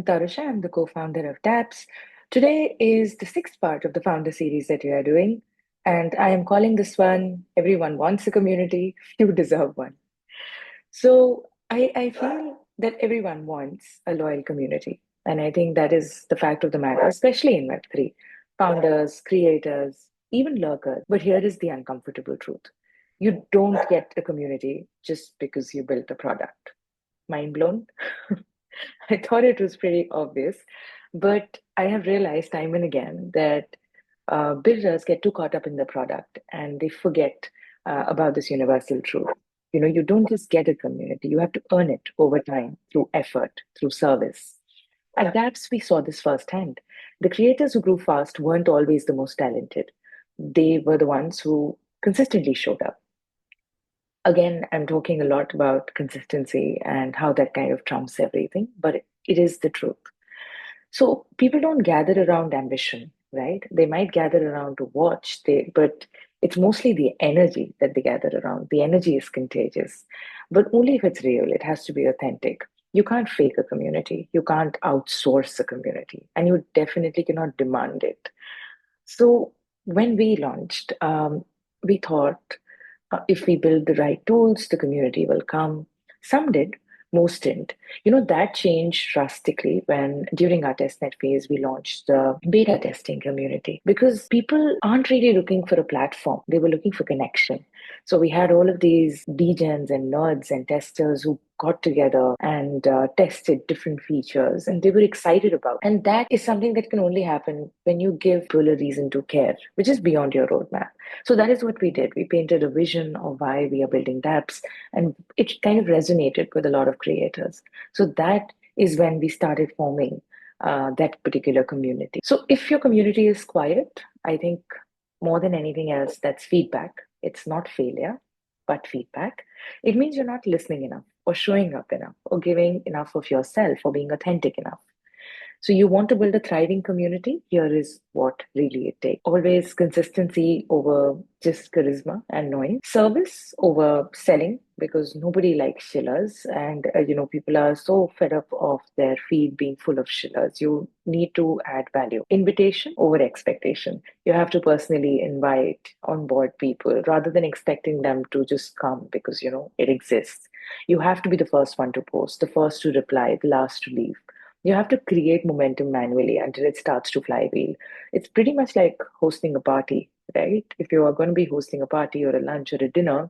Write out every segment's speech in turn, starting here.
Tarusha. I'm the co-founder of Dapps. Today is the sixth part of the founder series that we are doing, and I am calling this one Everyone Wants a Community, Few Deserve One. So I feel that everyone wants a loyal community, and I think that is the fact of the matter, especially in Web3. Founders, creators, even lurkers. But here is the uncomfortable truth. You don't get a community just because you built a product. Mind blown? I thought it was pretty obvious, but I have realized time and again that builders get too caught up in the product and they forget about this universal truth. You don't just get a community, you have to earn it over time through effort, through service. At Dapps, we saw this firsthand. The creators who grew fast weren't always the most talented. They were the ones who consistently showed up. Again, I'm talking a lot about consistency and how that kind of trumps everything, but it is the truth. So people don't gather around ambition, right? They might gather around to watch, but it's mostly the energy that they gather around. The energy is contagious, but only if it's real. It has to be authentic. You can't fake a community. You can't outsource a community, and you definitely cannot demand it. So when we launched, we thought if we build the right tools, the community will come. Some did, most didn't. That changed drastically when during our testnet phase, we launched the beta testing community because people aren't really looking for a platform. They were looking for connection. So we had all of these degens and nerds and testers who got together and tested different features and they were excited about. And that is something that can only happen when you give people a reason to care, which is beyond your roadmap. So that is what we did. We painted a vision of why we are building dApps, and it kind of resonated with a lot of creators. So that is when we started forming that particular community. So if your community is quiet, I think more than anything else, that's feedback. It's not failure, but feedback. It means you're not listening enough, or showing up enough, or giving enough of yourself, or being authentic enough. So you want to build a thriving community? Here is what really it takes. Always consistency over just charisma and noise. Service over selling because nobody likes shillers and people are so fed up of their feed being full of shillers. You need to add value. Invitation over expectation. You have to personally invite on board people rather than expecting them to just come because it exists. You have to be the first one to post, the first to reply, the last to leave. You have to create momentum manually until it starts to flywheel. It's pretty much like hosting a party, right? If you are going to be hosting a party or a lunch or a dinner,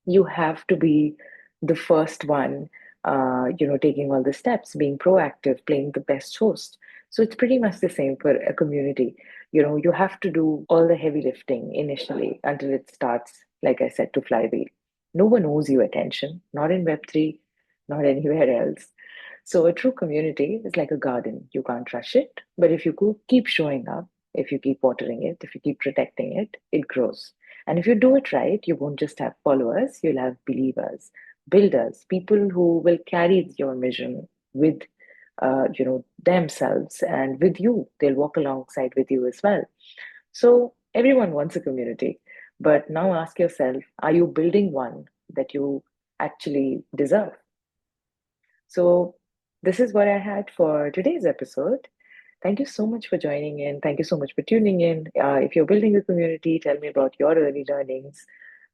you have to be the first one, taking all the steps, being proactive, playing the best host. So it's pretty much the same for a community. You have to do all the heavy lifting initially until it starts, like I said, to flywheel. No one owes you attention, not in Web3, not anywhere else. So a true community is like a garden. You can't rush it, but if you keep showing up, if you keep watering it, if you keep protecting it, it grows. And if you do it right, you won't just have followers, you'll have believers, builders, people who will carry your mission with themselves and with you. They'll walk alongside with you as well. So everyone wants a community. But now ask yourself, are you building one that you actually deserve? So this is what I had for today's episode. Thank you so much for joining in. Thank you so much for tuning in. If you're building a community, tell me about your early learnings.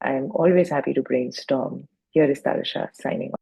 I'm always happy to brainstorm. Here is Tarasha signing off.